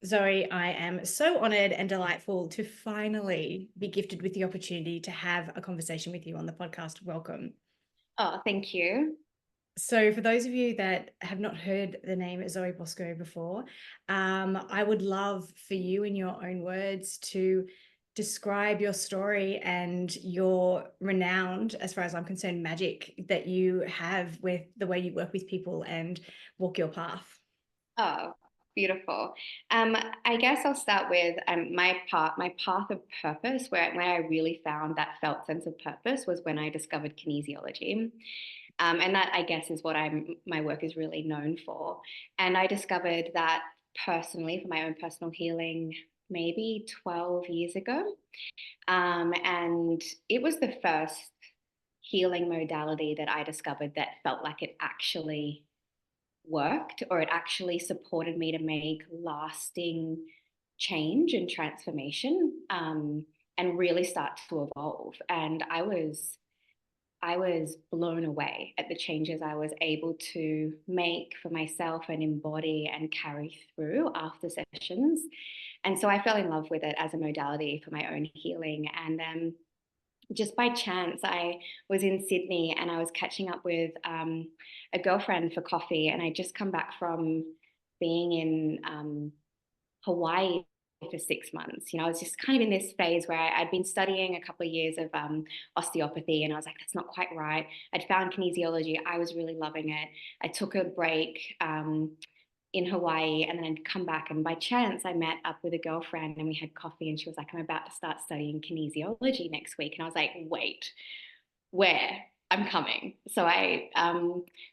Zoe, I am so honored and delightful to finally be gifted with the opportunity to have a conversation with you on the podcast. Welcome. Oh, thank you. So, for those of you that have not heard the name Zoe Bosco before, I would love for you, in your own words, to describe your story and your renowned, as far as I'm concerned, magic that you have with the way you work with people and walk your path. Oh, beautiful. I guess I'll start with my path of purpose, where I really found that felt sense of purpose was when I discovered kinesiology. And that I guess is what my work is really known for. And I discovered that personally for my own personal healing maybe 12 years ago. And it was the first healing modality that I discovered that felt like it actually worked, or it actually supported me to make lasting change and transformation, and really start to evolve. And I was blown away at the changes I was able to make for myself and embody and carry through after sessions. And so I fell in love with it as a modality for my own healing. And just by chance, I was in Sydney and I was catching up with a girlfriend for coffee. And I just come back from being in Hawaii for 6 months. I was just kind of in this phase where I'd been studying a couple of years of osteopathy, and I was like, that's not quite right. I'd found kinesiology. I was really loving it. I took a break in Hawaii, and then I'd come back, and by chance I met up with a girlfriend and we had coffee, and she was like, I'm about to start studying kinesiology next week. And I was like, wait, where? I'm coming. So I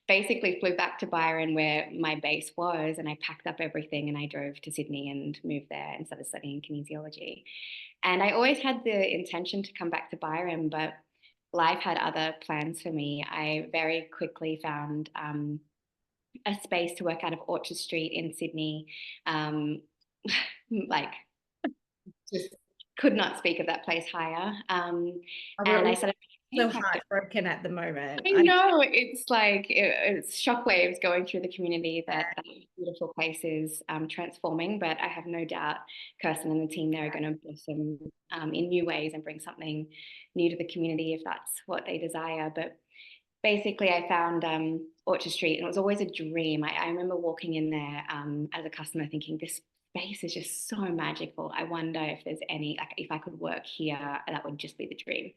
basically flew back to Byron where my base was, and I packed up everything and I drove to Sydney and moved there and started studying kinesiology. And I always had the intention to come back to Byron, but life had other plans for me. I very quickly found a space to work out of Orchard Street in Sydney. Um, like, just could not speak of that place higher. We're And I all started so paying practice. heartbroken at the moment. I know it's like it's shockwaves going through the community that beautiful place is transforming, but I have no doubt Kirsten and the team there are going to blossom in new ways and bring something new to the community if that's what they desire. But basically, I found Orchard Street, and it was always a dream. I remember walking in there as a customer thinking, this space is just so magical. I wonder if there's any, like, if I could work here, that would just be the dream.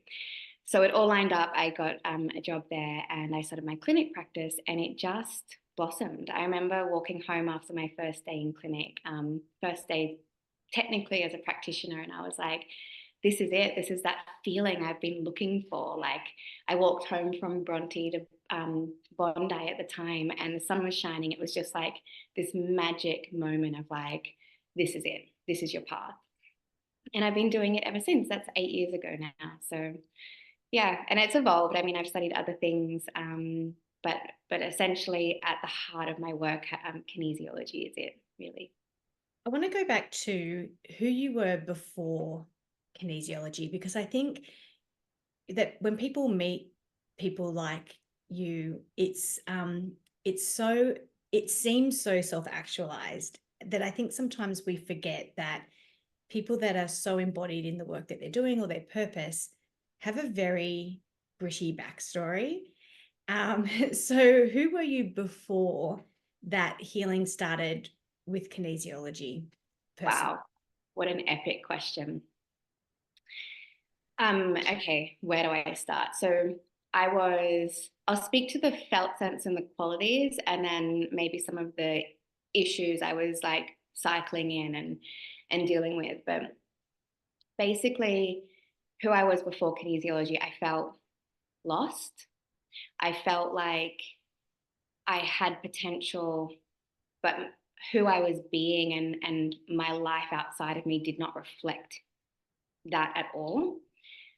So it all lined up. I got a job there and I started my clinic practice, and it just blossomed. I remember walking home after my first day in clinic, first day technically as a practitioner, and I was like, this is it. This is that feeling I've been looking for. Like, I walked home from Bronte to Bondi at the time, and the sun was shining. It was just like this magic moment of like, this is it. This is your path. And I've been doing it ever since. That's 8 years ago now. So yeah, and it's evolved. I mean, I've studied other things, but essentially at the heart of my work, kinesiology is it really. I want to go back to who you were before kinesiology, because I think that when people meet people like you, it seems so self-actualized that I think sometimes we forget that people that are so embodied in the work that they're doing or their purpose have a very gritty backstory. So who were you before that healing started with kinesiology personally? Wow, what an epic question. Okay, where do I start? So I'll speak to the felt sense and the qualities, and then maybe some of the issues I was like cycling in and dealing with. But basically, who I was before kinesiology, I felt lost. I felt like I had potential, but who I was being and my life outside of me did not reflect that at all.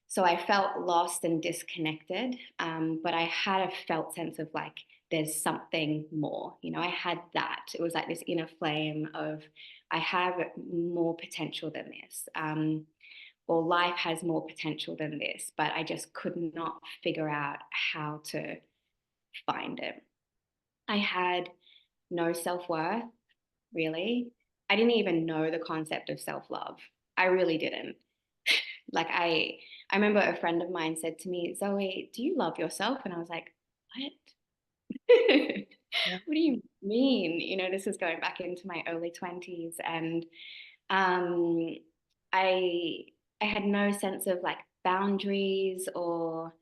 So I felt lost and disconnected, but I had a felt sense of like, there's something more. I had that. It was like this inner flame of, I have more potential than this. Or life has more potential than this, but I just could not figure out how to find it. I had no self-worth, really. I didn't even know the concept of self-love. I really didn't. Like I remember a friend of mine said to me, Zoe, do you love yourself? And I was like, what? Yeah. What do you mean? You know, this is going back into my early 20s. And um, I I had no sense of like boundaries or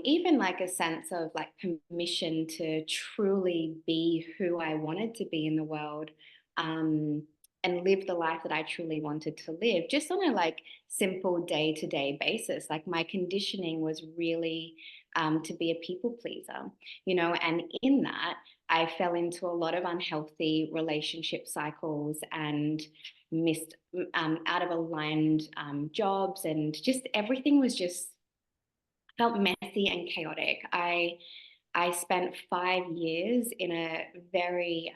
even like a sense of like permission to truly be who I wanted to be in the world, um, and live the life that I truly wanted to live, just on a like simple day to day basis. Like my conditioning was really to be a people pleaser, you know, and in that, I fell into a lot of unhealthy relationship cycles and missed out of aligned jobs, and just everything was just felt messy and chaotic. I spent 5 years in a very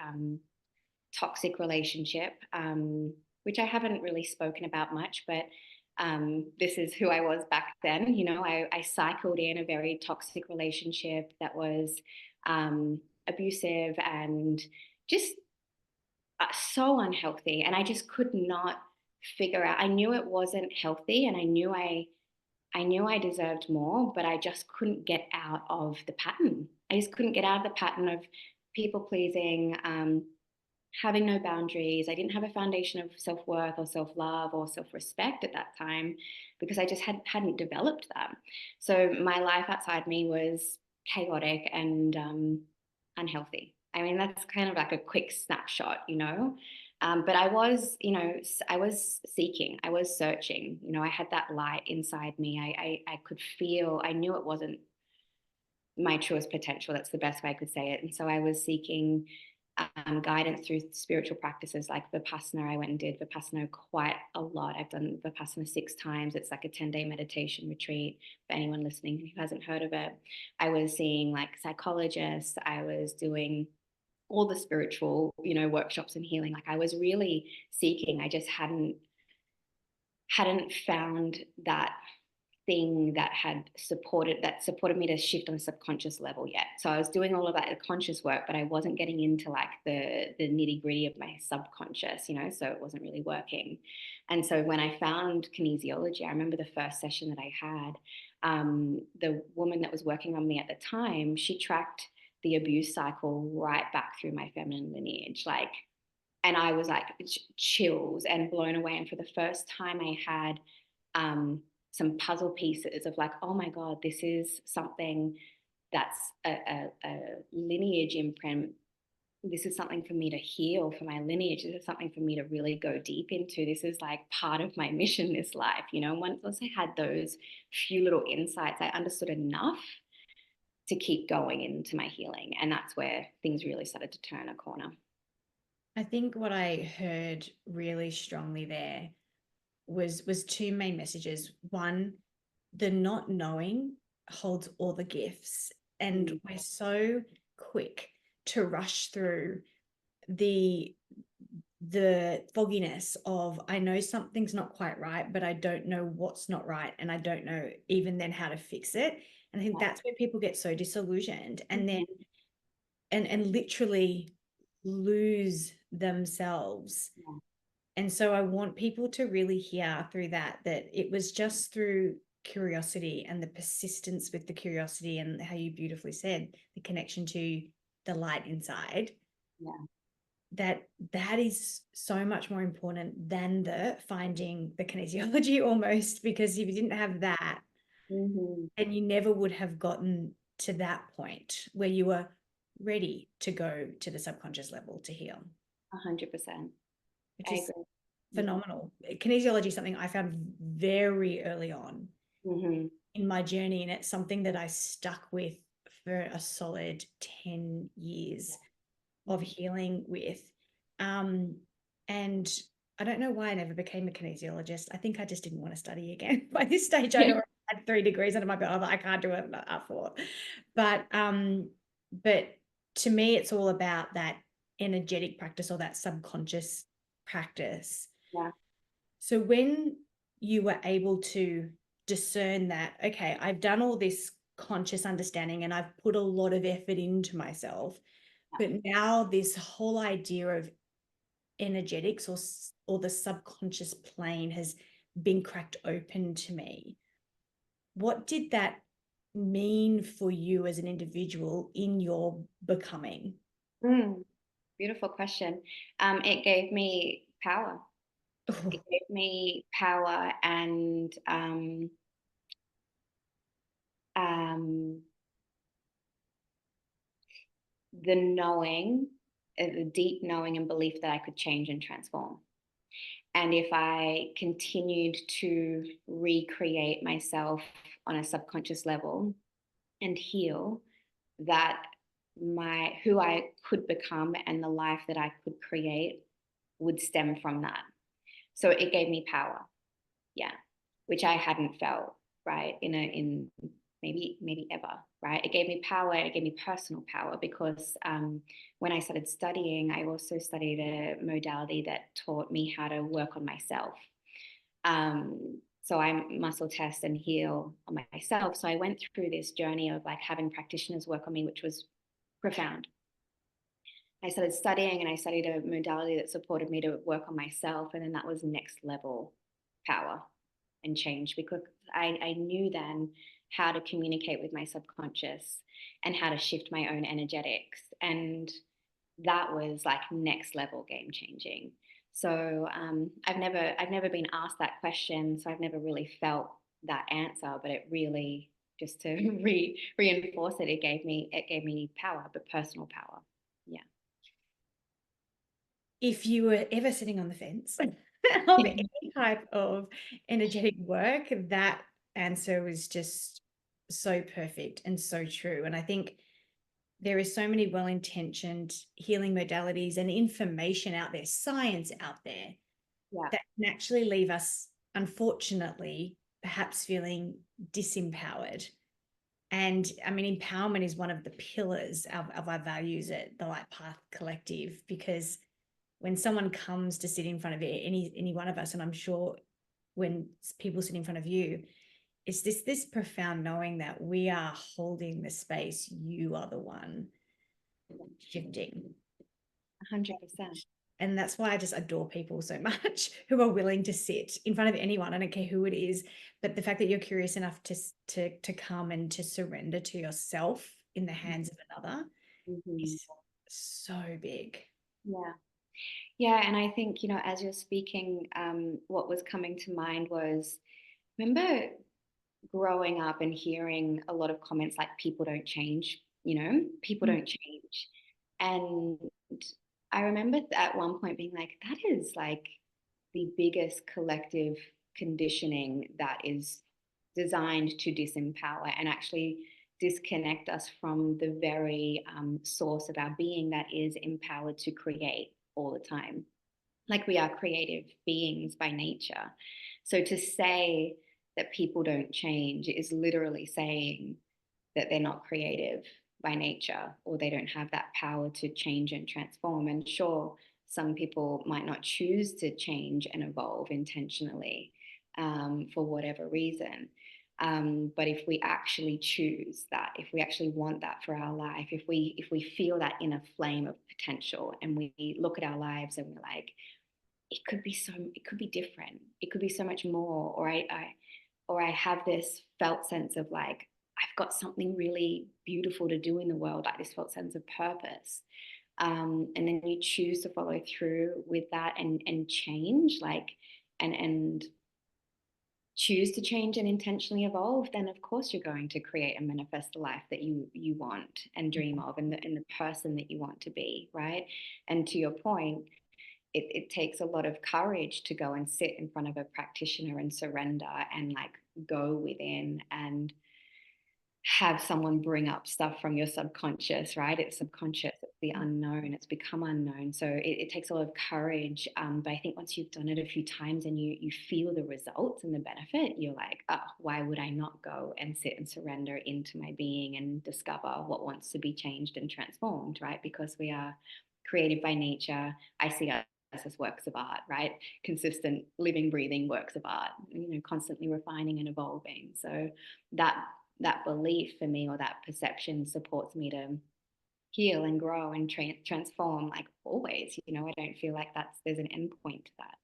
toxic relationship, which I haven't really spoken about much, but this is who I was back then. You know, I cycled in a very toxic relationship that was abusive and just so unhealthy. And I just could not figure out. I knew it wasn't healthy, and I knew I deserved more, but I just couldn't get out of the pattern. I just couldn't get out of the pattern of people pleasing, having no boundaries. I didn't have a foundation of self worth or self love or self respect at that time because I just hadn't developed that. So my life outside me was chaotic and unhealthy. I mean, that's kind of like a quick snapshot, you know. But I was, you know, I was seeking, I was searching, you know, I had that light inside me. I could feel, I knew it wasn't my truest potential. That's the best way I could say it. And so I was seeking guidance through spiritual practices like Vipassana. I went and did Vipassana quite a lot. I've done Vipassana 6 times. It's like a 10-day meditation retreat for anyone listening who hasn't heard of it. I was seeing like psychologists. I was doing all the spiritual, you know, workshops and healing. Like I was really seeking. I just hadn't found that thing that supported me to shift on a subconscious level yet. So I was doing all of that conscious work, but I wasn't getting into like the nitty gritty of my subconscious, you know, so it wasn't really working. And so when I found kinesiology, I remember the first session that I had, the woman that was working on me at the time, she tracked the abuse cycle right back through my feminine lineage, like, and I was like chills and blown away. And for the first time, I had some puzzle pieces of like, oh my God, this is something that's a lineage imprint. This is something for me to heal for my lineage. This is something for me to really go deep into. This is like part of my mission this life, you know. Once I had those few little insights, I understood enough to keep going into my healing. And that's where things really started to turn a corner. I think what I heard really strongly there was two main messages. One, the not knowing holds all the gifts, and Mm, we're so quick to rush through the fogginess of, I know something's not quite right, but I don't know what's not right, and I don't know even then how to fix it. And I think yeah. that's where people get so disillusioned and then Mhm. and literally lose themselves. Yeah. And so I want people to really hear through that it was just through curiosity and the persistence with the curiosity, and how you beautifully said the connection to the light inside, Yeah. that is so much more important than the finding the kinesiology almost, because if you didn't have that, Mm-hmm. then you never would have gotten to that point where you were ready to go to the subconscious level to heal, 100%. which I is agree. phenomenal. Kinesiology is something I found very early on Mm-hmm. in my journey, and it's something that I stuck with for a solid 10 years of healing with. Um, and I don't know why I never became a kinesiologist. I think I just didn't want to study again. By this stage, I'd Yeah. already had 3 degrees under my belt. I can't do it for. But to me, it's all about that energetic practice or that subconscious practice. Yeah. So when you were able to discern that, okay, I've done all this conscious understanding and I've put a lot of effort into myself, but now this whole idea of energetics or the subconscious plane has been cracked open to me. What did that mean for you as an individual in your becoming? Mm, beautiful question. It gave me power. It Oh, gave me power and um, the knowing, the deep knowing and belief that I could change and transform. And if I continued to recreate myself on a subconscious level and heal, that my who I could become and the life that I could create would stem from that. So it gave me power, yeah, which I hadn't felt, right, in maybe ever, right. It gave me power. It gave me personal power because when I started studying, I also studied a modality that taught me how to work on myself. So I muscle test and heal on myself. So I went through this journey of like having practitioners work on me, which was profound. I started studying and I studied a modality that supported me to work on myself. And then that was next level power and change because I knew then how to communicate with my subconscious and how to shift my own energetics. And that was like next level game changing. So I've never been asked that question. So I've never really felt that answer, but it really, just to reinforce it, it gave me power, but personal power. Yeah. if you were ever sitting on the fence of any type of energetic work, that answer was just so perfect and so true. And I think there is so many well-intentioned healing modalities and information out there, science out there, Yeah. that can actually leave us, unfortunately, perhaps feeling disempowered. And I mean, empowerment is one of the pillars of our values at the Light Path Collective, because when someone comes to sit in front of any one of us, and I'm sure when people sit in front of you, it's this profound knowing that we are holding the space. You are the one shifting. 100%. And that's why I just adore people so much who are willing to sit in front of anyone. I don't care who it is, but the fact that you're curious enough to come and to surrender to yourself in the hands of another Mm-hmm. is so big. Yeah. Yeah. And I think, as you're speaking, what was coming to mind was, remember growing up and hearing a lot of comments like people don't change, people Mm. don't change. And I remember at one point being like, that is like the biggest collective conditioning that is designed to disempower and actually disconnect us from the very source of our being that is empowered to create all the time. Like we are creative beings by nature. So to say that people don't change is literally saying that they're not creative by nature or they don't have that power to change and transform. And sure, some people might not choose to change and evolve intentionally for whatever reason. But if we actually choose that, if we actually want that for our life, if we feel that inner flame of potential and we look at our lives and we're like, it could be different, it could be so much more, or I have this felt sense of like I've got something really beautiful to do in the world, like this felt sense of purpose. And then you choose to follow through with that and change, like and choose to change and intentionally evolve, then of course you're going to create and manifest the life that you want and dream of, and the person that you want to be, right? And to your point, it takes a lot of courage to go and sit in front of a practitioner and surrender and like go within and have someone bring up stuff from your subconscious, right? It's subconscious, it's the unknown, it's become unknown. So it takes a lot of courage. But I think once you've done it a few times and you feel the results and the benefit, you're like, oh, why would I not go and sit and surrender into my being and discover what wants to be changed and transformed, right? Because we are creative by nature. I see us as works of art, right? Consistent, living, breathing works of art, constantly refining and evolving. So that belief for me, or that perception, supports me to heal and grow and transform, like always. I don't feel like there's an end point to that.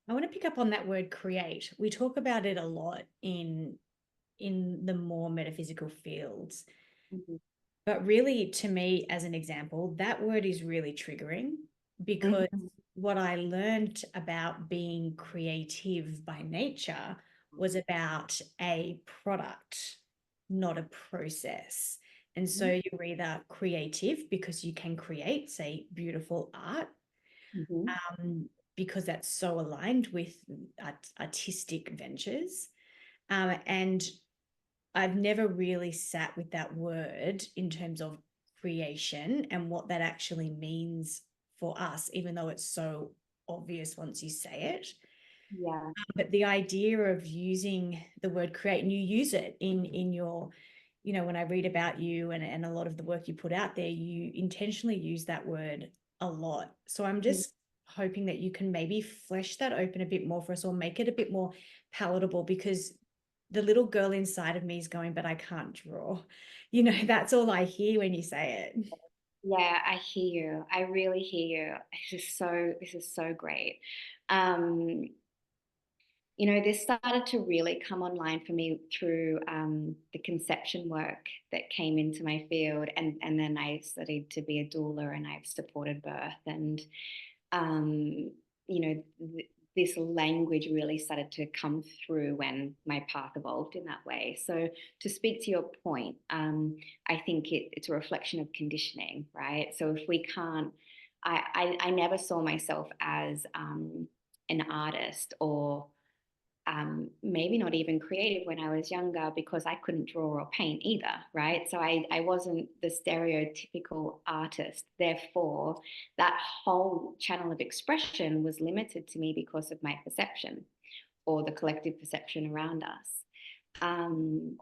I want to pick up on that word create. We talk about it a lot in the more metaphysical fields. Mm-hmm. But really, to me, as an example, that word is really triggering because Mm-hmm. what I learned about being creative by nature was about a product, not a process. And so you're either creative because you can create, say, beautiful art, Mm-hmm. because that's so aligned with artistic ventures. And I've never really sat with that word in terms of creation and what that actually means for us, even though it's so obvious once you say it. Yeah. But the idea of using the word create, and you use it in your, when I read about you and a lot of the work you put out there, you intentionally use that word a lot. So I'm just hoping that you can maybe flesh that open a bit more for us, or make it a bit more palatable, because the little girl inside of me is going, but I can't draw. That's all I hear when you say it. Yeah, I hear you. I really hear you. This is so great. Um, this started to really come online for me through the conception work that came into my field, and then I studied to be a doula, and I've supported birth, and um, you know, this language really started to come through when my path evolved in that way. So, to speak to your point, I think it's a reflection of conditioning, right? So, if we can't, I never saw myself as an artist, or maybe not even creative when I was younger, because I couldn't draw or paint either, right? So I wasn't the stereotypical artist. Therefore, that whole channel of expression was limited to me because of my perception, or the collective perception around us. Um,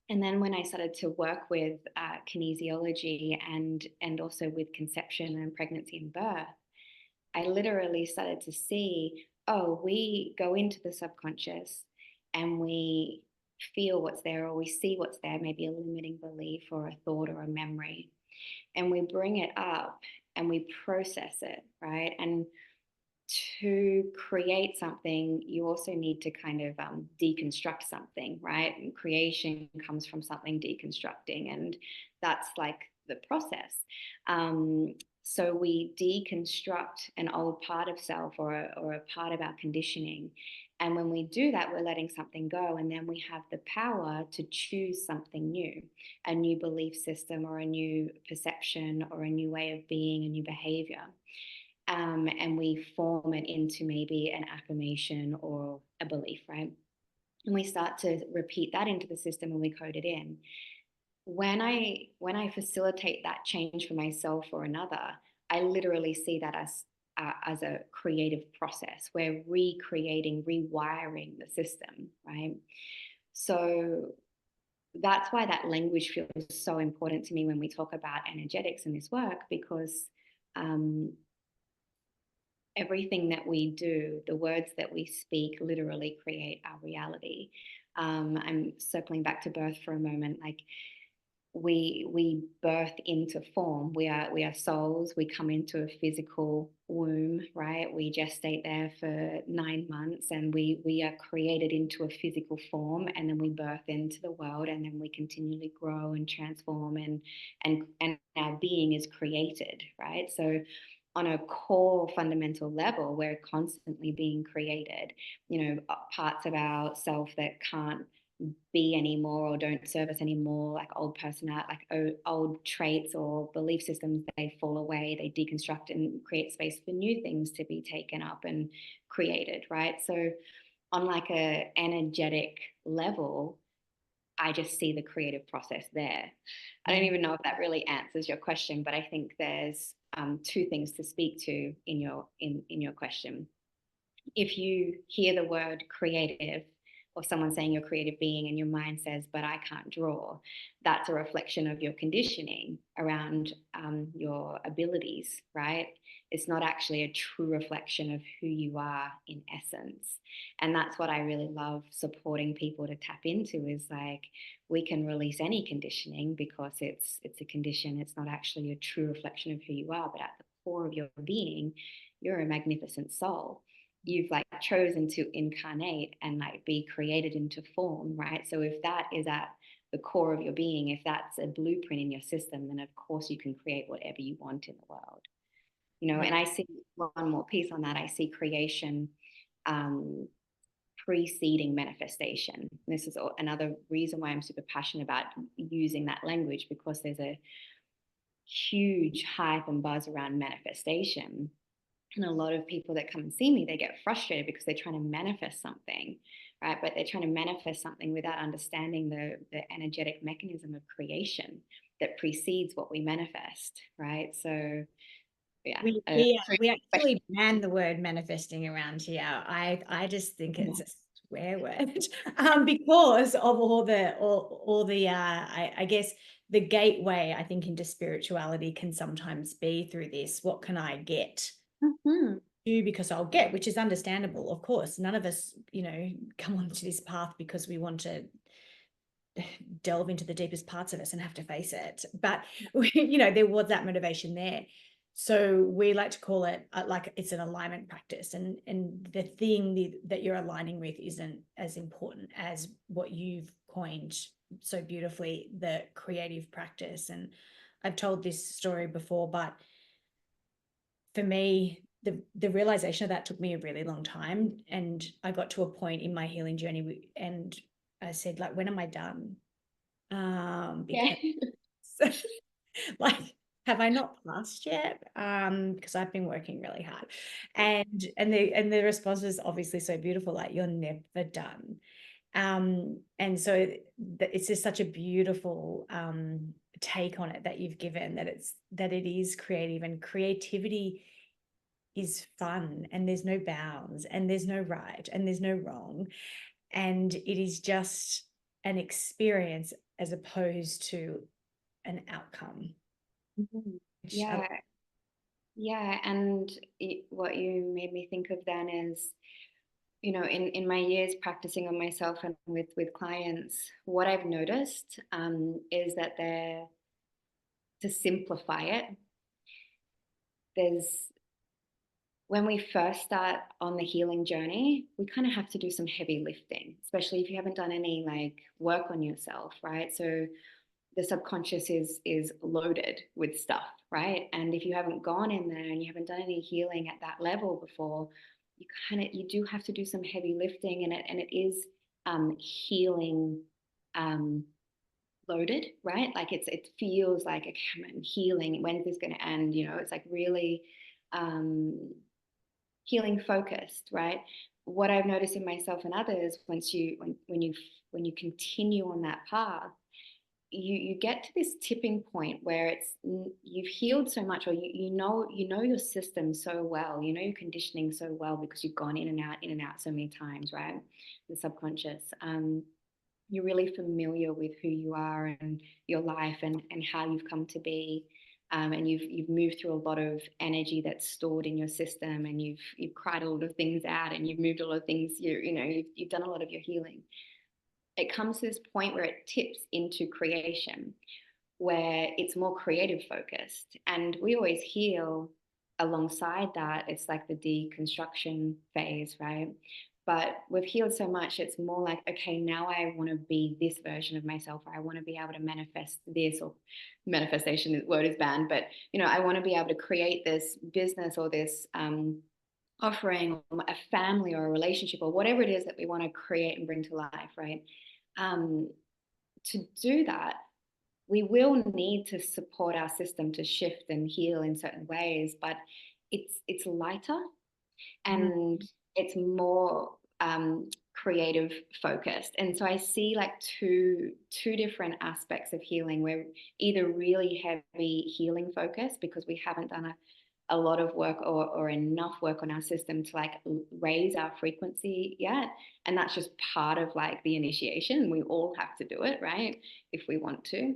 and then when I started to work with kinesiology, and also with conception and pregnancy and birth, I literally started to see, oh, we go into the subconscious and we feel what's there, or we see what's there, maybe a limiting belief or a thought or a memory, and we bring it up and we process it, right? And to create something, you also need to kind of deconstruct something, right? And creation comes from something deconstructing, and that's like the process. So we deconstruct an old part of self, or a part of our conditioning. And when we do that, we're letting something go. And then we have the power to choose something new, a new belief system, or a new perception, or a new way of being, a new behavior. And we form it into maybe an affirmation or a belief, right? And we start to repeat that into the system, and we code it in. When I facilitate that change for myself or another, I literally see that as a creative process. We're recreating, rewiring the system, right? So that's why that language feels so important to me when we talk about energetics in this work, because um, everything that we do, the words that we speak, literally create our reality. I'm circling back to birth for a moment. Like, we birth into form. We are souls. We come into a physical womb, right? We gestate there for 9 months, and we are created into a physical form, and then we birth into the world, and then we continually grow and transform, and our being is created, right? So on a core fundamental level, we're constantly being created. Parts of ourself that can't be anymore, or don't serve us anymore, like old personality, like old traits or belief systems, they fall away, they deconstruct and create space for new things to be taken up and created, right? So on like a energetic level, I just see the creative process there. I don't even know if that really answers your question, but I think there's two things to speak to in your question. If you hear the word creative, or someone saying you're a creative being, and your mind says, but I can't draw, that's a reflection of your conditioning around your abilities, right? It's not actually a true reflection of who you are in essence. And that's what I really love supporting people to tap into, is like, we can release any conditioning because it's a condition. It's not actually a true reflection of who you are, but at the core of your being, you're a magnificent soul. You've like chosen to incarnate and like be created into form, right? So if that is at the core of your being, if that's a blueprint in your system, then of course you can create whatever you want in the world. You know, Yeah. and I see one more piece on that. I see creation um, preceding manifestation. This is another reason why I'm super passionate about using that language, because there's a huge hype and buzz around manifestation. And a lot of people that come and see me, they get frustrated because they're trying to manifest something, right? But they're trying to manifest something without understanding the energetic mechanism of creation that precedes what we manifest, right? So yeah. We actually ban the word manifesting around here. I just think it's a swear word, because of all the I guess the gateway, I think, into spirituality can sometimes be through this. What can I get? Mm-hmm. Do because I'll get, which is understandable, of course. None of us, come onto this path because we want to delve into the deepest parts of us and have to face it. But there was that motivation there. So we like to call it like it's an alignment practice, and the thing that you're aligning with isn't as important as what you've coined so beautifully, the creative practice. And I've told this story before, but for me, the realization of that took me a really long time, and I got to a point in my healing journey, and I said, like, when am I done? Yeah. Because like, have I not passed yet? Because I've been working really hard, and the response was obviously so beautiful, like, you're never done. And so it's just such a beautiful take on it that you've given, that it is creative, and creativity is fun, and there's no bounds, and there's no right, and there's no wrong, and it is just an experience as opposed to an outcome. Mm-hmm. Which Yeah. Yeah. And what you made me think of then is, in my years practicing on myself and with clients, what I've noticed is that to simplify it, there's when we first start on the healing journey, we kind of have to do some heavy lifting, especially if you haven't done any like work on yourself, right? So the subconscious is loaded with stuff, right? And if you haven't gone in there and you haven't done any healing at that level before, you do have to do some heavy lifting, and it is healing loaded, right? Like it feels like, okay, I'm healing. When's this going to end? It's like really um, healing focused, right? What I've noticed in myself and others, when you continue on that path, you get to this tipping point where you've healed so much, or you know your system so well, you know your conditioning so well, because you've gone in and out so many times, right? The subconscious. You're really familiar with who you are and your life, and how you've come to be. And you've moved through a lot of energy that's stored in your system, and you've cried a lot of things out, and you've moved a lot of things. You've done a lot of your healing. It comes to this point where it tips into creation, where it's more creative focused. And we always heal alongside that. It's like the deconstruction phase, right? But we've healed so much, it's more like, okay, now I want to be this version of myself, or I want to be able to manifest this, or manifestation, the word is banned, but I want to be able to create this business, or this offering, or a family, or a relationship, or whatever it is that we want to create and bring to life, right? To do that, we will need to support our system to shift and heal in certain ways, but it's lighter, and it's more creative focused. And so I see like two different aspects of healing. We're either really heavy healing focus because we haven't done a lot of work, or enough work on our system to like raise our frequency yet. And that's just part of like the initiation. We all have to do it, right? If we want to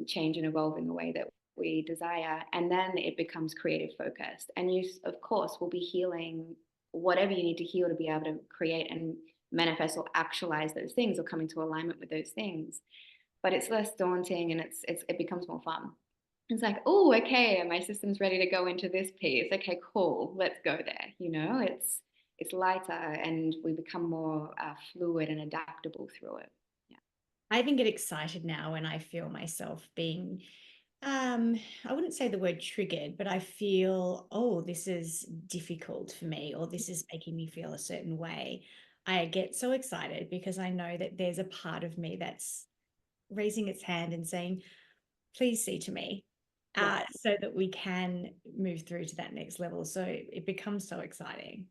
change and evolve in the way that we desire, and then it becomes creative focused. And you, of course, will be healing whatever you need to heal to be able to create and manifest or actualize those things or come into alignment with those things. But it's less daunting, and it becomes more fun. It's like, oh, okay, my system's ready to go into this piece. Okay, cool, let's go there. It's lighter, and we become more fluid and adaptable through it. Yeah. I even get excited now when I feel myself being, I wouldn't say the word triggered, but I feel, oh, this is difficult for me, or this is making me feel a certain way. I get so excited because I know that there's a part of me that's raising its hand and saying, please see to me, Yeah. so that we can move through to that next level. So it becomes so exciting.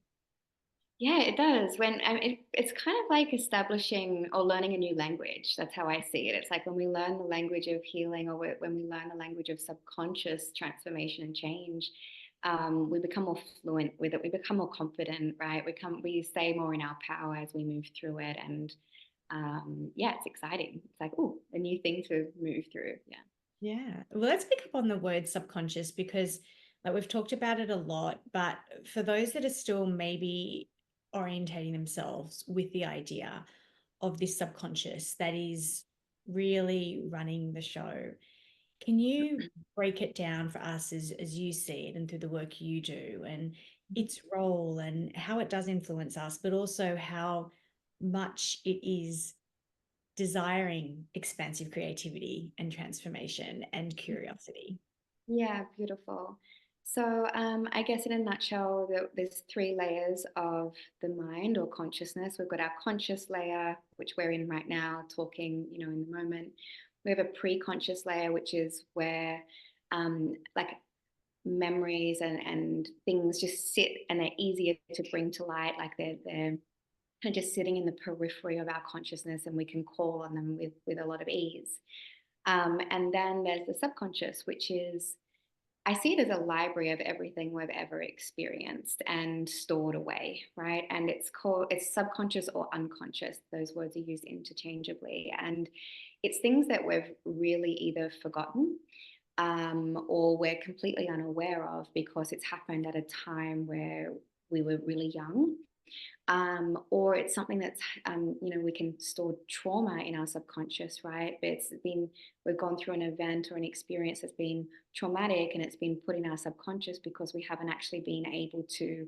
Yeah, it does. It's kind of like establishing or learning a new language. That's how I see it. It's like when we learn the language of healing, or when we learn the language of subconscious transformation and change, we become more fluent with it. We become more confident, right? We stay more in our power as we move through it, and yeah, it's exciting. It's like, oh, a new thing to move through. Yeah. Yeah. Well, let's pick up on the word subconscious because like we've talked about it a lot, but for those that are still maybe orientating themselves with the idea of this subconscious that is really running the show, can you break it down for us as you see it and through the work you do and its role and how it does influence us, but also how much it is desiring expansive creativity and transformation and curiosity? Yeah, beautiful. So, I guess in a nutshell, there's three layers of the mind or consciousness. We've got our conscious layer, which we're in right now, talking, in the moment. We have a pre-conscious layer, which is where, like memories and things just sit and they're easier to bring to light, like they're kind of just sitting in the periphery of our consciousness, and we can call on them with a lot of ease. And then there's the subconscious, which is, I see it as a library of everything we've ever experienced and stored away, right? And it's subconscious or unconscious. Those words are used interchangeably. And it's things that we've really either forgotten, or we're completely unaware of because it's happened at a time where we were really young, or it's something that's, we can store trauma in our subconscious, right? But we've gone through an event or an experience that's been traumatic, and it's been put in our subconscious because we haven't actually been able to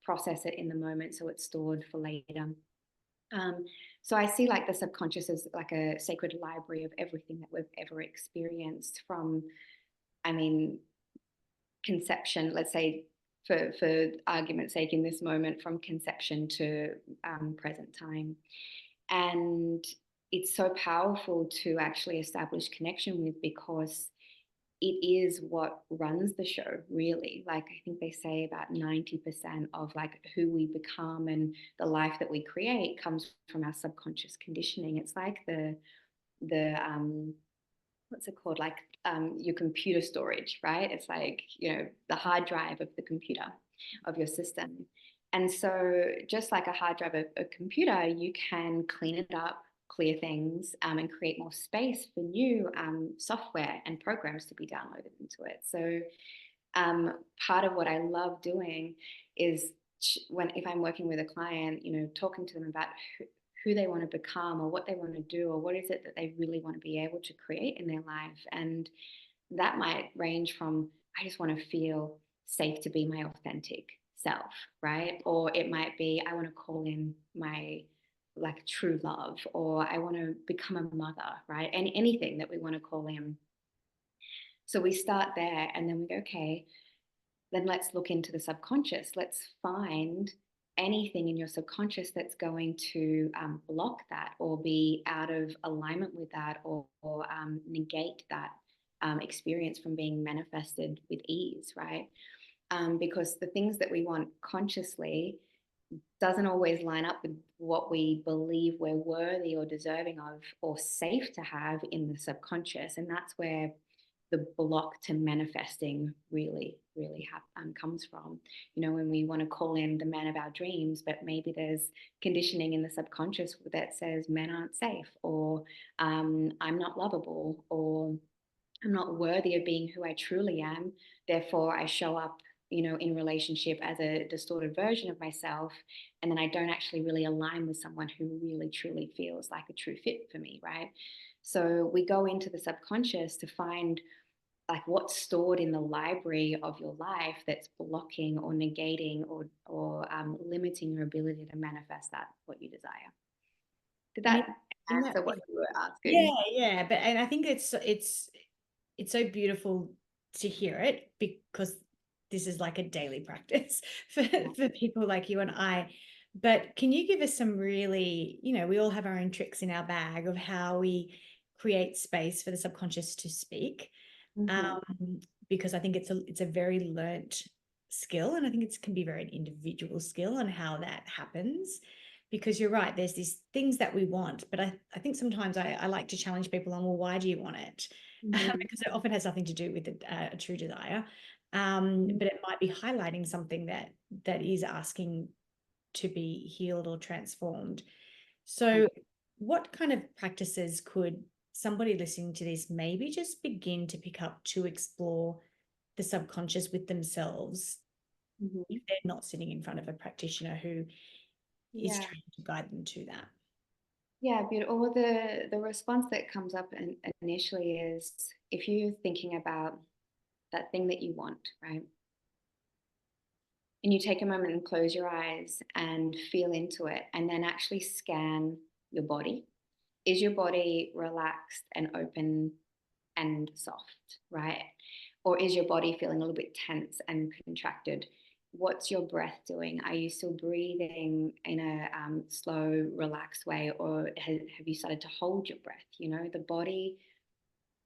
process it in the moment. So it's stored for later. Um, so I see like the subconscious as like a sacred library of everything that we've ever experienced from, I mean, conception, let's say, for argument's sake, in this moment, from conception to present time. And it's so powerful to actually establish connection with, because it is what runs the show, really. Like, I think they say about 90% of like who we become and the life that we create comes from our subconscious conditioning. It's like the what's it called? Like your computer storage, right? It's like, the hard drive of the computer, of your system. And so, just like a hard drive of a computer, you can clean it up, clear things, and create more space for new software and programs to be downloaded into it. So, part of what I love doing is, if I'm working with a client, talking to them about who they want to become, or what they want to do, or what is it that they really want to be able to create in their life. And that might range from, I just want to feel safe to be my authentic self, right? Or it might be, I want to call in my like true love, or I want to become a mother, right? And anything that we want to call in. So we start there, and then we go, okay, then let's look into the subconscious. Let's find anything in your subconscious that's going to block that, or be out of alignment with that, or negate that experience from being manifested with ease, right? Because the things that we want consciously doesn't always line up with what we believe we're worthy or deserving of or safe to have in the subconscious. And that's where the block to manifesting really comes from. When we want to call in the man of our dreams, but maybe there's conditioning in the subconscious that says men aren't safe, or I'm not lovable, or I'm not worthy of being who I truly am. Therefore, I show up, in relationship as a distorted version of myself. And then I don't actually really align with someone who really truly feels like a true fit for me, right? So we go into the subconscious to find like what's stored in the library of your life that's blocking or negating or limiting your ability to manifest that what you desire. Did And that in that answer what you were yeah, asking? yeah, but and I think it's so beautiful to hear it, because this is like a daily practice Yeah. for people like you and I. But can you give us some really, we all have our own tricks in our bag of how we create space for the subconscious to speak? Mm-hmm. Um, because I think it's a very learnt skill, and I think it can be very an individual skill on how that happens. Because you're right, there's these things that we want, but I think sometimes I like to challenge people on, well, why do you want it? Mm-hmm. Because it often has nothing to do with a true desire, Mm-hmm. but it might be highlighting something that is asking to be healed or transformed. So, what kind of practices could somebody listening to this maybe just begin to pick up to explore the subconscious with themselves Mm-hmm. if they're not sitting in front of a practitioner who is Yeah. trying to guide them to that? Yeah, beautiful. Well, the response that comes up initially is if you're thinking about that thing that you want, right? And you take a moment and close your eyes and feel into it, and then actually scan your body. Is your body relaxed and open and soft, right? Or is your body feeling a little bit tense and contracted? What's your breath doing? Are you still breathing in a slow, relaxed way, or have you started to hold your breath? The body,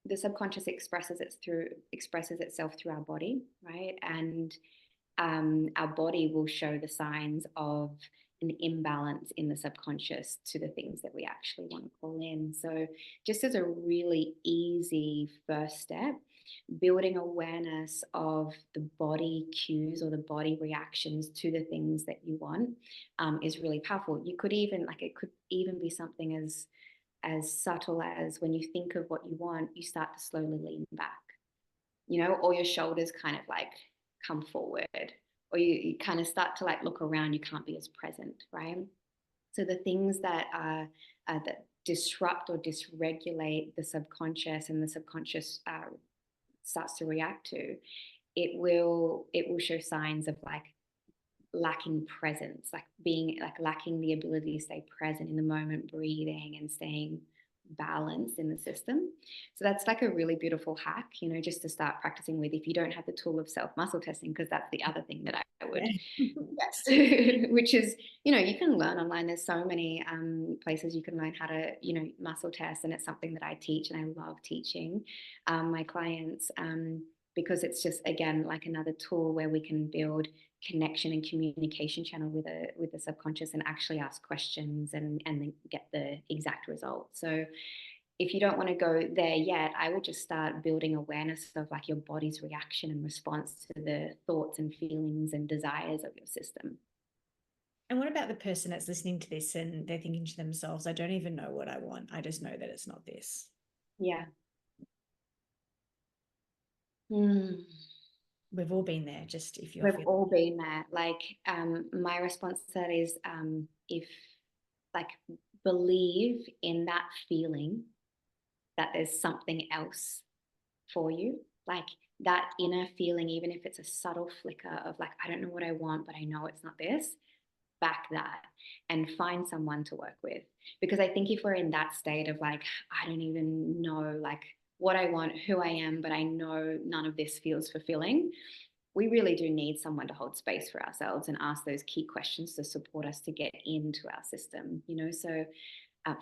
the subconscious expresses itself through our body, right? And our body will show the signs of an imbalance in the subconscious to the things that we actually want to call in. So, just as a really easy first step, building awareness of the body cues or the body reactions to the things that you want is really powerful. You could even it could even be something as subtle as when you think of what you want, you start to slowly lean back, or your shoulders kind of like come forward, or you kind of start to like look around, you can't be as present, right? So the things that are that disrupt or dysregulate the subconscious, and the subconscious starts to react to, it will show signs of like lacking presence, like being like lacking the ability to stay present in the moment, breathing and staying balanced in the system. So that's like a really beautiful hack, just to start practicing with if you don't have the tool of self muscle testing, because that's the other thing that I would Yeah. suggest, which is, you can learn online. There's so many places you can learn how to, muscle test. And it's something that I teach and I love teaching my clients because it's just, again, like another tool where we can build connection and communication channel with the subconscious and actually ask questions and then get the exact result. So if you don't want to go there yet, I would just start building awareness of like your body's reaction and response to the thoughts and feelings and desires of your system. And what about the person that's listening to this and they're thinking to themselves, I don't even know what I want. I just know that it's not this. Yeah. Mm. We've all been there, just if you're We've feeling. all been there. Like, my response to that is, if like believe in that feeling that there's something else for you, like that inner feeling, even if it's a subtle flicker of like, I don't know what I want, but I know it's not this, back that and find someone to work with. Because I think if we're in that state of like, I don't even know like what I want, who I am, but I know none of this feels fulfilling, we really do need someone to hold space for ourselves and ask those key questions to support us to get into our system, so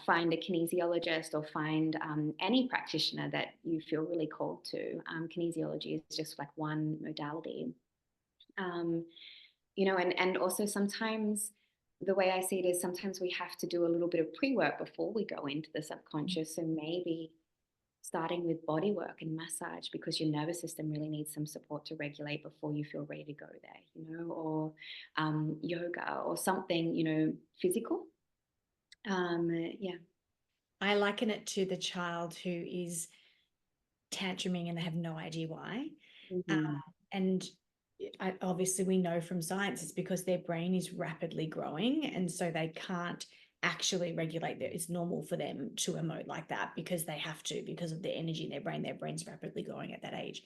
find a kinesiologist or find any practitioner that you feel really called to. Kinesiology is just like one modality. Um, and also sometimes the way I see it is sometimes we have to do a little bit of pre-work before we go into the subconscious. So maybe starting with body work and massage, because your nervous system really needs some support to regulate before you feel ready to go there, or yoga or something, physical. Yeah. I liken it to the child who is tantruming and they have no idea why. Mm-hmm. And obviously we know from science it's because their brain is rapidly growing, and so they can't actually regulate their, it's normal for them to emote like that because they have to, because of the energy in their brain's rapidly growing at that age.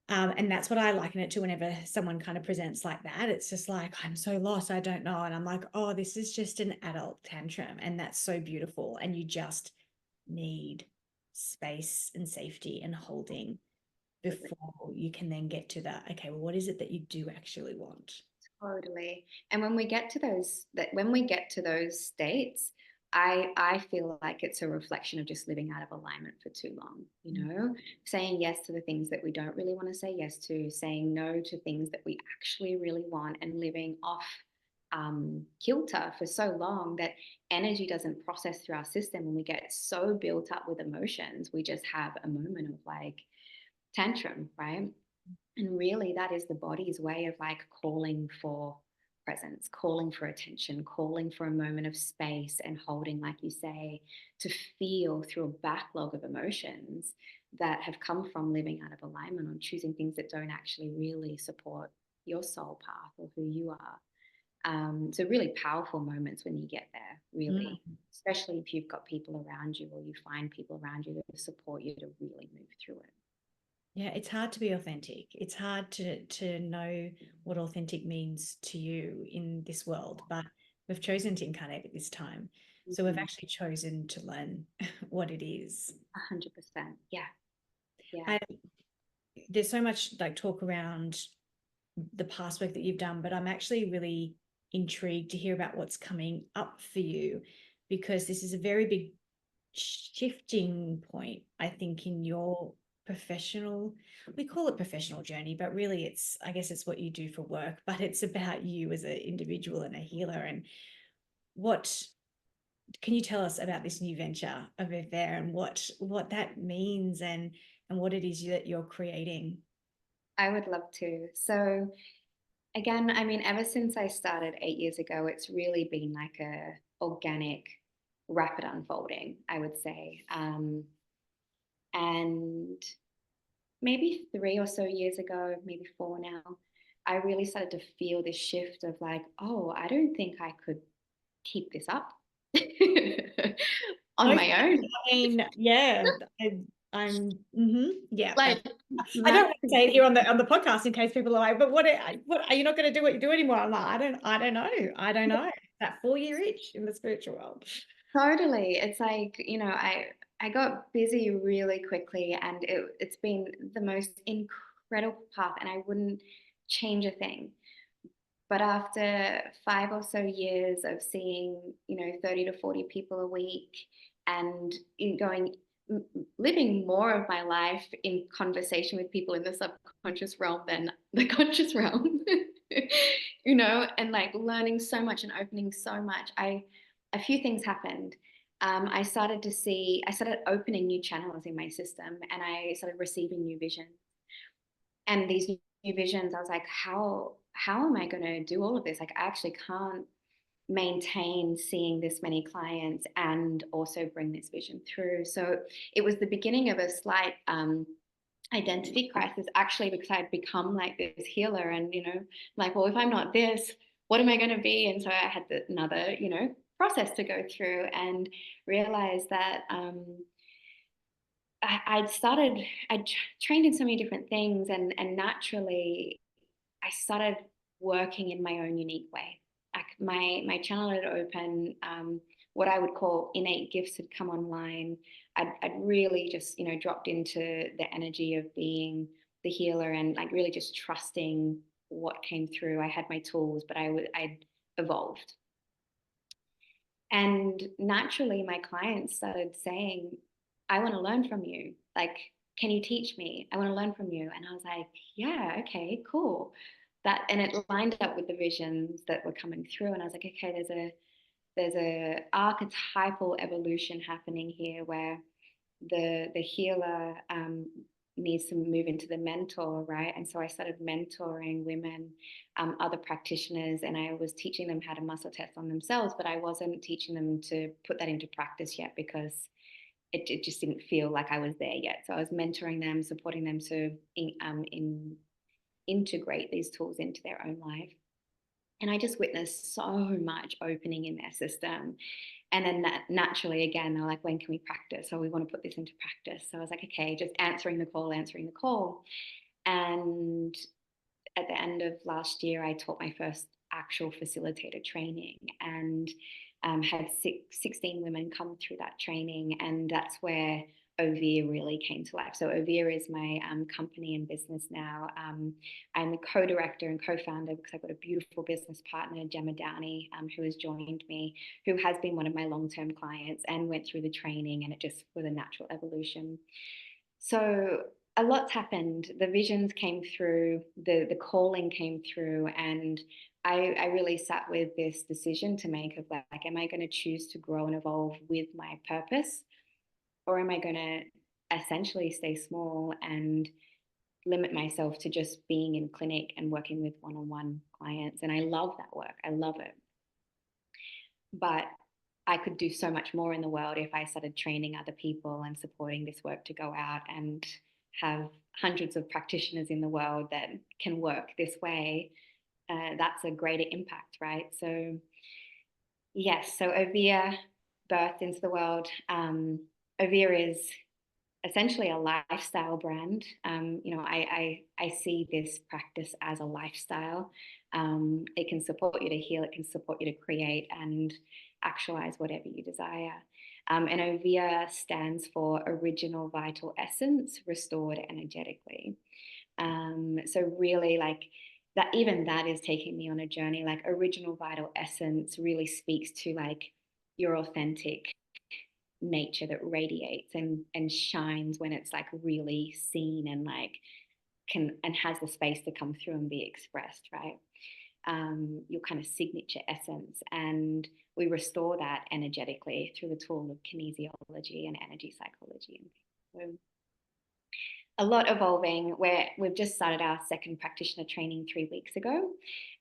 And that's what I liken it to whenever someone kind of presents like that. It's just like, I'm so lost, I don't know. And I'm like, oh, this is just an adult tantrum. And that's so beautiful. And you just need space and safety and holding before you can then get to that. Okay, well, what is it that you do actually want? Totally. And when we get to those states, I feel like it's a reflection of just living out of alignment for too long, saying yes to the things that we don't really want to say yes to, saying no to things that we actually really want, and living off kilter for so long that energy doesn't process through our system, and we get so built up with emotions, we just have a moment of like tantrum, right? And really, that is the body's way of like calling for presence, calling for attention, calling for a moment of space and holding, like you say, to feel through a backlog of emotions that have come from living out of alignment, or choosing things that don't actually really support your soul path or who you are. So, really powerful moments when you get there, Mm. really, especially if you've got people around you, or you find people around you that support you to really move through it. Yeah, it's hard to be authentic. It's hard to know what authentic means to you in this world, but we've chosen to incarnate at this time. So we've Mm-hmm. actually chosen to learn what it is. 100%. Yeah. Yeah. And there's so much like talk around the past work that you've done, but I'm actually really intrigued to hear about what's coming up for you, because this is a very big shifting point, I think, in your professional, we call it professional journey, but really it's, I guess it's what you do for work, but it's about you as an individual and a healer. And what can you tell us about this new venture over there, and what that means, and what it is that you're creating? I would love to. So, again, I mean, ever since I started 8 years ago, it's really been like a organic, rapid unfolding, I would say. And maybe 3 or so years ago, maybe 4 now, I really started to feel this shift of like, oh, I don't think I could keep this up on Okay. my own. I mean, yeah, yeah. Like, I don't massive. want to say it here on the podcast in case people are like, but what are you not going to do what you do anymore? I'm like, I don't know. That 4-year itch in the spiritual world. Totally. It's like, I got busy really quickly, and it's been the most incredible path, and I wouldn't change a thing. But after 5 or so years of seeing, 30 to 40 people a week, and living more of my life in conversation with people in the subconscious realm than the conscious realm, and like learning so much and opening so much, a few things happened. I started opening new channels in my system, and I started receiving new visions. And these new visions, I was like, how am I going to do all of this? Like, I actually can't maintain seeing this many clients and also bring this vision through. So it was the beginning of a slight identity crisis, actually, because I'd become like this healer, and like, well, if I'm not this, what am I going to be? And so I had another process to go through, and realize that I trained in so many different things, and naturally I started working in my own unique way. Like, my channel had opened. What I would call innate gifts had come online. I'd really just dropped into the energy of being the healer, and like really just trusting what came through. I had my tools, but I'd evolved. And naturally, my clients started saying, I want to learn from you. Like, can you teach me? I want to learn from you. And I was like, yeah, okay, cool. And it lined up with the visions that were coming through. And I was like, okay, there's a archetypal evolution happening here, where the healer needs to move into the mentor, right? And so I started mentoring women, other practitioners, and I was teaching them how to muscle test on themselves, but I wasn't teaching them to put that into practice yet, because it just didn't feel like I was there yet. So I was mentoring them, supporting them to integrate these tools into their own life. And I just witnessed so much opening in their system. And then that naturally, again, they're like, when can we practice? So we want to put this into practice. So I was like, okay, just answering the call, answering the call. And at the end of last year, I taught my first actual facilitator training, and had 16 women come through that training. And that's where Overe really came to life. So Overe is my company and business now. I'm the co-director and co-founder because I've got a beautiful business partner, Gemma Downey, who has joined me, who has been one of my long-term clients and went through the training, and it just was a natural evolution. So a lot's happened. The visions came through, the calling came through, and I really sat with this decision to make of like, am I going to choose to grow and evolve with my purpose, or am I going to essentially stay small and limit myself to just being in clinic and working with one-on-one clients? And I love that work. I love it. But I could do so much more in the world if I started training other people and supporting this work to go out and have hundreds of practitioners in the world that can work this way. That's a greater impact, right? So yes, so Overe birthed into the world. Overe is essentially a lifestyle brand. I see this practice as a lifestyle. It can support you to heal, it can support you to create and actualize whatever you desire. And Overe stands for Original Vital Essence Restored Energetically. So really, like, that, even that is taking me on a journey. Like, original vital essence really speaks to like your authentic nature that radiates and shines when it's like really seen and like can and has the space to come through and be expressed, right? Your kind of signature essence. And we restore that energetically through the tool of kinesiology and energy psychology. So a lot evolving, where we've just started our second practitioner training 3 weeks ago.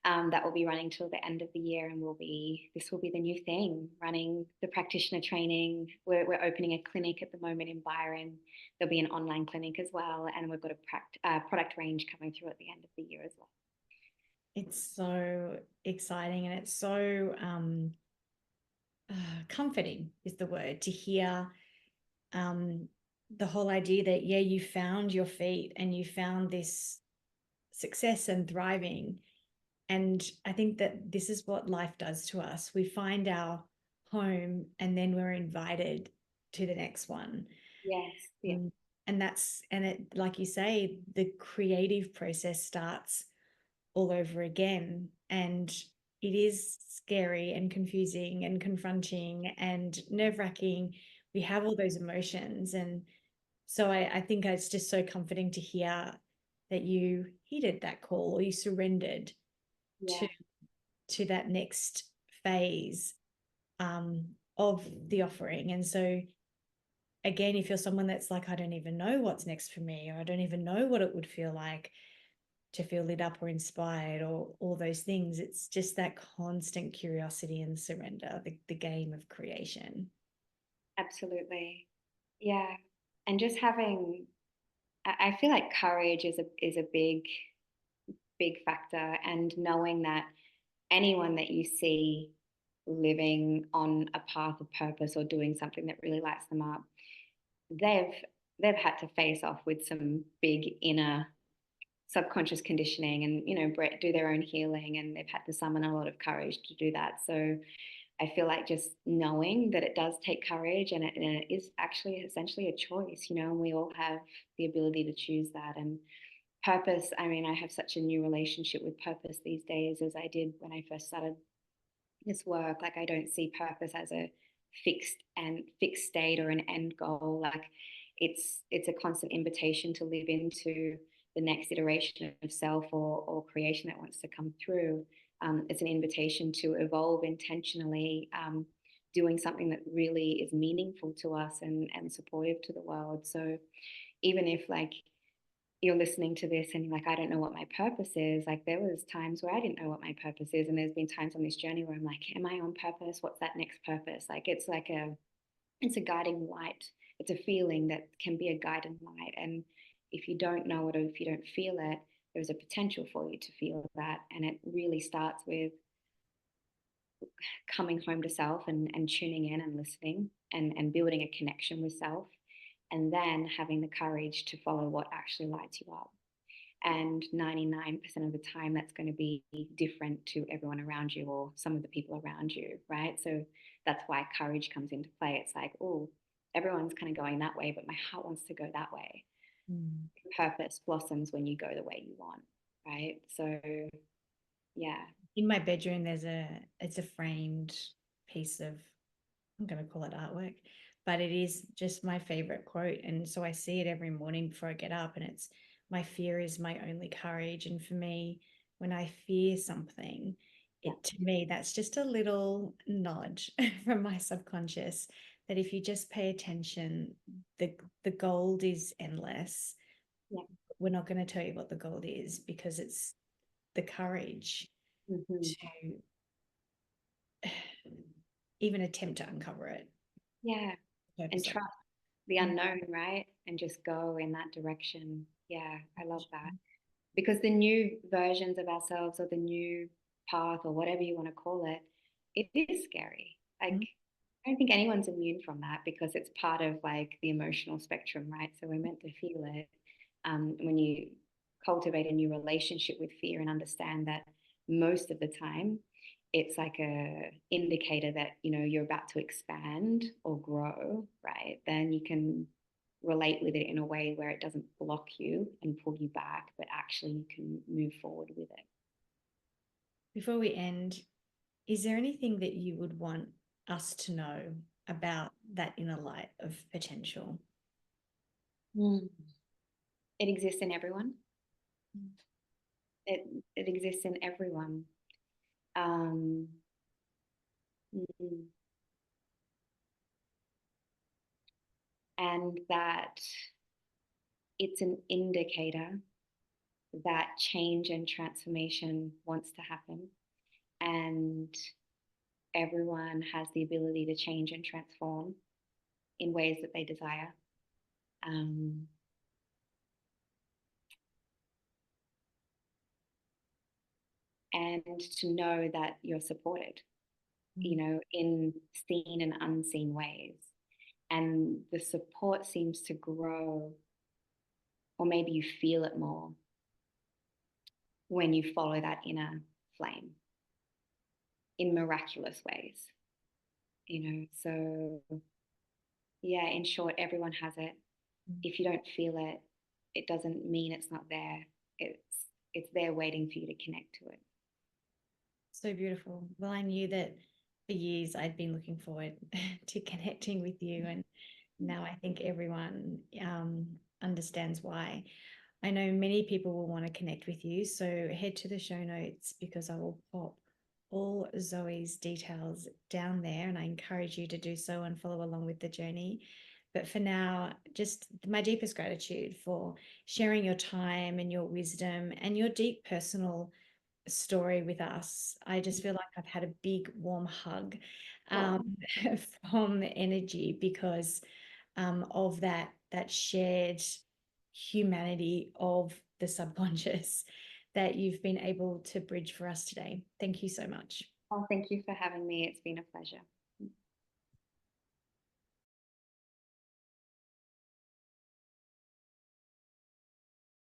That will be running till the end of the year, and this will be the new thing, running the practitioner training. We're opening a clinic at the moment in Byron. There'll be an online clinic as well, and we've got a product range coming through at the end of the year as well. It's so exciting, and it's so comforting is the word, to hear the whole idea that, yeah, you found your feet and you found this success and thriving. And I think that this is what life does to us. We find our home and then we're invited to the next one. Yes. Yeah. And it, like you say, the creative process starts all over again. And it is scary and confusing and confronting and nerve-wracking. We have all those emotions. And so I think it's just so comforting to hear that you heeded that call, or you surrendered Yeah. to that next phase of the offering. And so again, if you're someone that's like, I don't even know what's next for me, or I don't even know what it would feel like to feel lit up or inspired, or all those things, it's just that constant curiosity and surrender, the game of creation. Absolutely. Yeah. And just having, I feel like courage is a big factor, and knowing that anyone that you see living on a path of purpose or doing something that really lights them up, they've they've had to face off with some big inner subconscious conditioning, and do their own healing, and they've had to summon a lot of courage to do that. So I feel like just knowing that it does take courage, and it is actually essentially a choice, and we all have the ability to choose that. And purpose, I mean, I have such a new relationship with purpose these days as I did when I first started this work. Like, I don't see purpose as a fixed state or an end goal. Like, it's a constant invitation to live into the next iteration of self or creation that wants to come through. It's an invitation to evolve intentionally, doing something that really is meaningful to us and supportive to the world. So even if like you're listening to this and you're like, I don't know what my purpose is. Like, there was times where I didn't know what my purpose is. And there's been times on this journey where I'm like, am I on purpose? What's that next purpose? Like, it's a guiding light it's a feeling that can be a guiding light. And if you don't know it, or if you don't feel it, there's a potential for you to feel that. And it really starts with coming home to self, and tuning in and listening, and building a connection with self, and then having the courage to follow what actually lights you up. And 99% of the time, that's going to be different to everyone around you, or some of the people around you, right? So that's why courage comes into play. It's like, oh, everyone's kind of going that way, but my heart wants to go that way. Mm. Purpose blossoms when you go the way you want, right? So yeah. In my bedroom, it's a framed piece of, I'm going to call it artwork, but it is just my favorite quote. And so I see it every morning before I get up, and it's, my fear is my only courage. And for me, when I fear something, Yeah. it, to me, that's just a little nudge from my subconscious that if you just pay attention, the gold is endless. Yeah. We're not going to tell you what the gold is, because it's the courage Mm-hmm. to even attempt to uncover it. Yeah. And Purpose of trust the it. unknown, right? And just go in that direction. Yeah, I love that. Because the new versions of ourselves, or the new path, or whatever you want to call it, it is scary. Like, Mm. I don't think anyone's immune from that, because it's part of like the emotional spectrum, right? So we're meant to feel it. When you cultivate a new relationship with fear, and understand that most of the time it's like a indicator that, you're about to expand or grow, right? Then you can relate with it in a way where it doesn't block you and pull you back, but actually you can move forward with it. Before we end, is there anything that you would want us to know about that inner light of potential? Mm. It exists in everyone. It exists in everyone. Um, mm, and that it's an indicator that change and transformation wants to happen. And everyone has the ability to change and transform in ways that they desire. Um, and to know that you're supported, in seen and unseen ways. And the support seems to grow, or maybe you feel it more, when you follow that inner flame in miraculous ways. So yeah, in short, everyone has it. If you don't feel it, it doesn't mean it's not there. It's there waiting for you to connect to it. So beautiful. Well, I knew that for years I'd been looking forward to connecting with you, and now I think everyone understands why. I know many people will want to connect with you, so head to the show notes, because I will pop all Zoe's details down there, and I encourage you to do so and follow along with the journey. But for now, just my deepest gratitude for sharing your time and your wisdom and your deep personal story with us. I just feel like I've had a big warm hug Oh, from energy, because of that shared humanity of the subconscious that you've been able to bridge for us today. Thank you so much. thank you for having me. It's been a pleasure.